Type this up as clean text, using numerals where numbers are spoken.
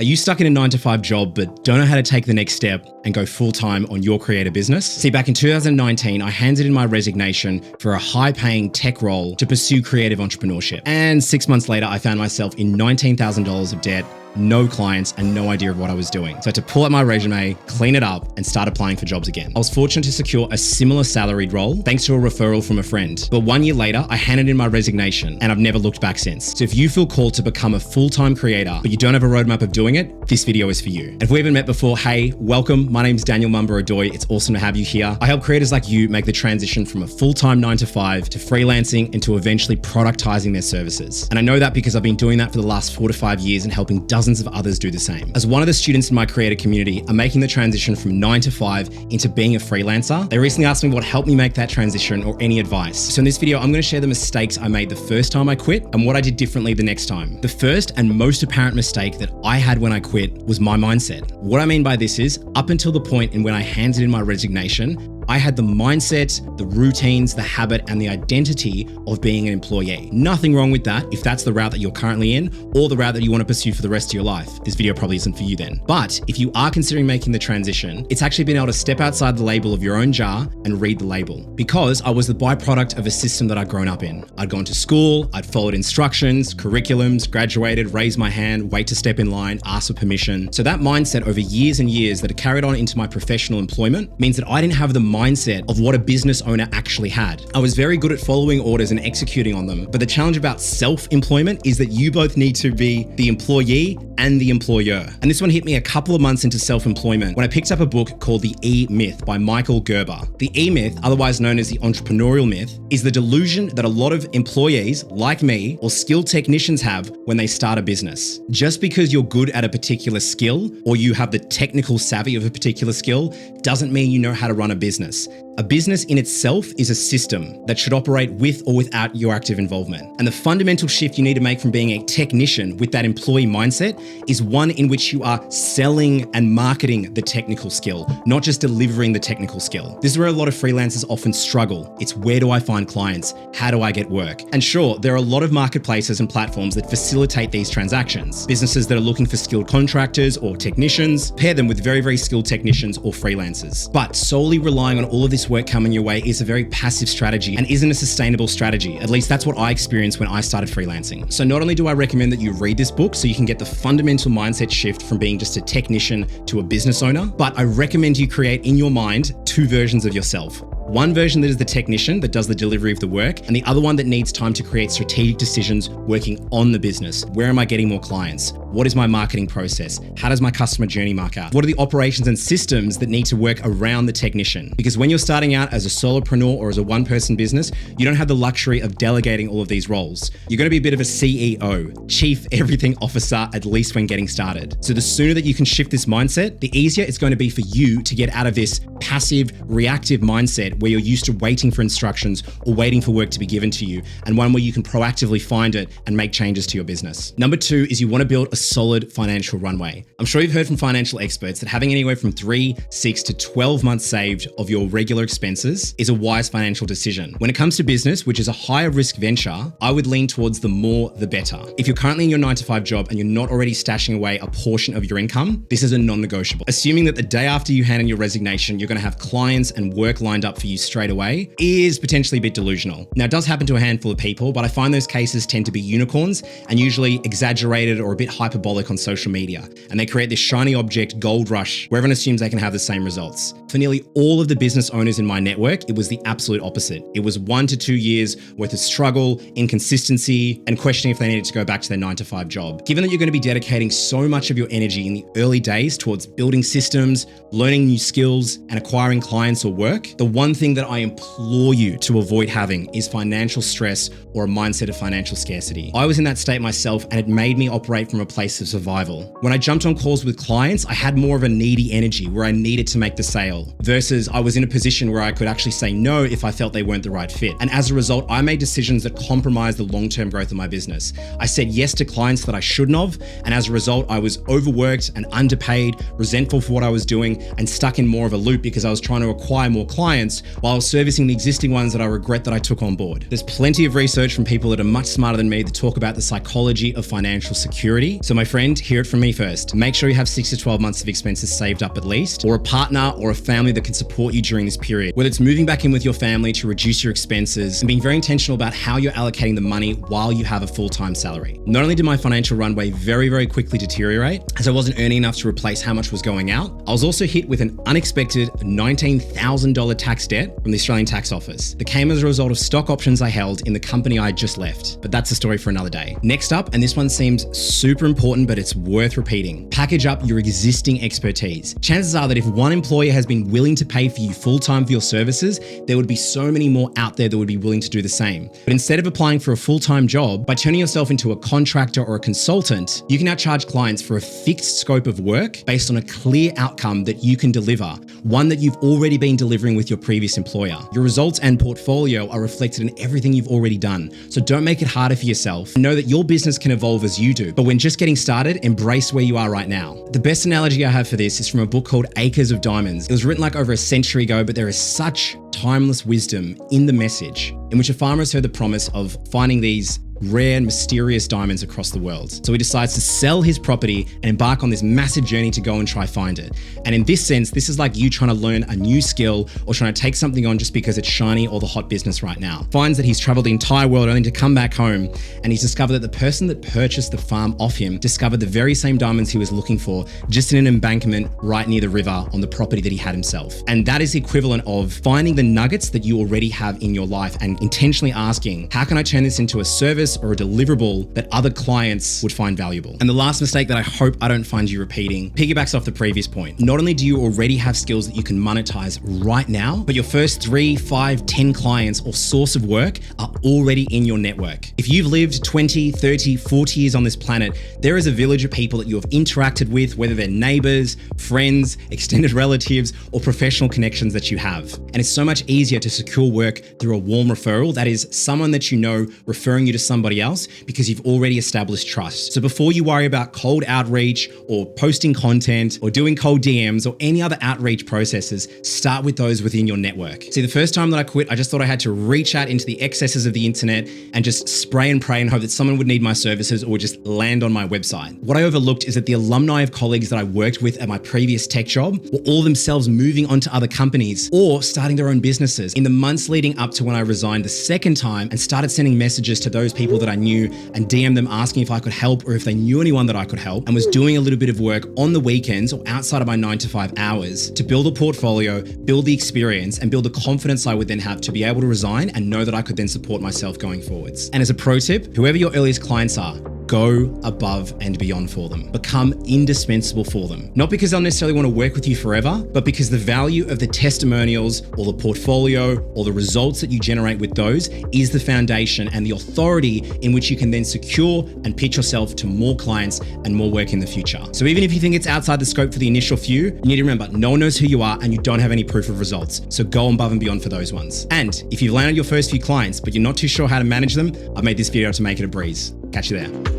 Are you stuck in a 9-to-5 job but don't know how to take the next step and go full-time on your creator business? See, back in 2019, I handed in my resignation for a high-paying tech role to pursue creative entrepreneurship. And 6 months later, I found myself in $19,000 of debt, no clients, and no idea of what I was doing. So I had to pull out my resume, clean it up, and start applying for jobs again. I was fortunate to secure a similar salaried role thanks to a referral from a friend. But 1 year later, I handed in my resignation and I've never looked back since. So if you feel called to become a full-time creator, but you don't have a roadmap of doing it, this video is for you. And if we haven't met before, hey, welcome. My name's Daniel Mamba. It's awesome to have you here. I help creators like you make the transition from a full-time 9-to-5 to freelancing and to eventually productizing their services. And I know that because I've been doing that for the last 4 to 5 years and helping dozens of others do the same. As one of the students in my creator community are making the transition from 9 to 5 into being a freelancer, they recently asked me what helped me make that transition or any advice. So in this video, I'm going to share the mistakes I made the first time I quit and what I did differently the next time. The first and most apparent mistake that I had when I quit was my mindset. What I mean by this is, up until the point in when I handed in my resignation, I had the mindset, the routines, the habit, and the identity of being an employee. Nothing wrong with that if that's the route that you're currently in or the route that you want to pursue for the rest of your life. This video probably isn't for you then. But if you are considering making the transition, it's actually been able to step outside the label of your own jar and read the label. Because I was the byproduct of a system that I'd grown up in. I'd gone to school, I'd followed instructions, curriculums, graduated, raised my hand, wait to step in line, ask for permission. So that mindset over years and years that had carried on into my professional employment means that I didn't have the mindset of what a business owner actually had. I was very good at following orders and executing on them, but the challenge about self-employment is that you both need to be the employee and the employer. And this one hit me a couple of months into self-employment when I picked up a book called The E-Myth by Gerber. The E-Myth, otherwise known as the entrepreneurial myth, is the delusion that a lot of employees like me or skilled technicians have when they start a business. Just because you're good at a particular skill or you have the technical savvy of a particular skill doesn't mean you know how to run a business. A business in itself is a system that should operate with or without your active involvement. And the fundamental shift you need to make from being a technician with that employee mindset is one in which you are selling and marketing the technical skill, not just delivering the technical skill. This is where a lot of freelancers often struggle. It's where do I find clients? How do I get work? And sure, there are a lot of marketplaces and platforms that facilitate these transactions. Businesses that are looking for skilled contractors or technicians, pair them with very, very skilled technicians or freelancers. But solely relying on all of this work coming your way is a very passive strategy and isn't a sustainable strategy. At least that's what I experienced when I started freelancing. So not only do I recommend that you read this book so you can get the fundamental mindset shift from being just a technician to a business owner, but I recommend you create in your mind 2 versions of yourself. One version that is the technician that does the delivery of the work, and the other one that needs time to create strategic decisions working on the business. Where am I getting more clients? What is my marketing process? How does my customer journey mark out? What are the operations and systems that need to work around the technician? Because when you're starting out as a solopreneur or as a one-person business, you don't have the luxury of delegating all of these roles. You're going to be a bit of a CEO, Chief Everything Officer, at least when getting started. So the sooner that you can shift this mindset, the easier it's going to be for you to get out of this passive, reactive mindset where you're used to waiting for instructions or waiting for work to be given to you, and one where you can proactively find it and make changes to your business. Number 2 is you want to build a solid financial runway. I'm sure you've heard from financial experts that having anywhere from 3, 6 to 12 months saved of your regular expenses is a wise financial decision. When it comes to business, which is a higher risk venture, I would lean towards the more, the better. If you're currently in your 9-to-5 job and you're not already stashing away a portion of your income, this is a non-negotiable. Assuming that the day after you hand in your resignation, you're going to have clients and work lined up for you straight away is potentially a bit delusional. Now, it does happen to a handful of people, but I find those cases tend to be unicorns and usually exaggerated or a bit hyperbolic on social media. And they create this shiny object gold rush where everyone assumes they can have the same results. For nearly all of the business owners in my network, it was the absolute opposite. It was 1 to 2 years worth of struggle, inconsistency, and questioning if they needed to go back to their 9-to-5 job. Given that you're going to be dedicating so much of your energy in the early days towards building systems, learning new skills, and acquiring clients or work, the one thing that I implore you to avoid having is financial stress or a mindset of financial scarcity. I was in that state myself, and it made me operate from a place of survival. When I jumped on calls with clients, I had more of a needy energy where I needed to make the sale, versus I was in a position where I could actually say no if I felt they weren't the right fit. And as a result, I made decisions that compromised the long-term growth of my business. I said yes to clients that I shouldn't have, and as a result, I was overworked and underpaid, resentful for what I was doing, and stuck in more of a loop because I was trying to acquire more clients while servicing the existing ones that I regret that I took on board. There's plenty of research from people that are much smarter than me that talk about the psychology of financial security. So my friend, hear it from me first. Make sure you have 6 to 12 months of expenses saved up at least, or a partner or a family that can support you during this period. Whether it's moving back in with your family to reduce your expenses and being very intentional about how you're allocating the money while you have a full-time salary. Not only did my financial runway very, very quickly deteriorate, as I wasn't earning enough to replace how much was going out, I was also hit with an unexpected $19,000 tax debt from the Australian Tax Office that came as a result of stock options I held in the company I had just left. But that's a story for another day. Next up, and this one seems super important, but it's worth repeating, package up your existing expertise. Chances are that if one employer has been willing to pay for you full-time for your services, there would be so many more out there that would be willing to do the same. But instead of applying for a full-time job, by turning yourself into a contractor or a consultant, you can now charge clients for a fixed scope of work based on a clear outcome that you can deliver, one that you've already been delivering with your previous employer. Your results and portfolio are reflected in everything you've already done. So don't make it harder for yourself. Know that your business can evolve as you do. But when just getting started, embrace where you are right now. The best analogy I have for this is from a book called Acres of Diamonds. It was written like over a century ago, but there is such timeless wisdom in the message, in which a farmer has heard the promise of finding these rare and mysterious diamonds across the world. So he decides to sell his property and embark on this massive journey to go and try find it. And in this sense, this is like you trying to learn a new skill or trying to take something on just because it's shiny or the hot business right now. Finds that he's traveled the entire world only to come back home, and he's discovered that the person that purchased the farm off him discovered the very same diamonds he was looking for just in an embankment right near the river on the property that he had himself. And that is the equivalent of finding the nuggets that you already have in your life and intentionally asking, how can I turn this into a service or a deliverable that other clients would find valuable? And the last mistake that I hope I don't find you repeating piggybacks off the previous point. Not only do you already have skills that you can monetize right now, but your first 3, 5, 10 clients or source of work are already in your network. If you've lived 20, 30, 40 years on this planet, there is a village of people that you have interacted with, whether they're neighbors, friends, extended relatives, or professional connections that you have. And it's so much easier to secure work through a warm referral, that is someone that you know referring you to somebody else, because you've already established trust. So before you worry about cold outreach or posting content or doing cold DMs or any other outreach processes, start with those within your network. See, the first time that I quit, I just thought I had to reach out into the excesses of the internet and just spray and pray and hope that someone would need my services or would just land on my website. What I overlooked is that the alumni of colleagues that I worked with at my previous tech job were all themselves moving on to other companies or starting their own businesses. In the months leading up to when I resigned the second time and started sending messages to those people that I knew and DM them asking if I could help or if they knew anyone that I could help, and was doing a little bit of work on the weekends or outside of my 9 to 5 hours to build a portfolio, build the experience, and build the confidence I would then have to be able to resign and know that I could then support myself going forwards. And as a pro tip, whoever your earliest clients are, go above and beyond for them. Become indispensable for them. Not because they'll necessarily want to work with you forever, but because the value of the testimonials or the portfolio or the results that you generate with those is the foundation and the authority in which you can then secure and pitch yourself to more clients and more work in the future. So even if you think it's outside the scope for the initial few, you need to remember, no one knows who you are and you don't have any proof of results. So go above and beyond for those ones. And if you've landed your first few clients, but you're not too sure how to manage them, I've made this video to make it a breeze. Catch you there.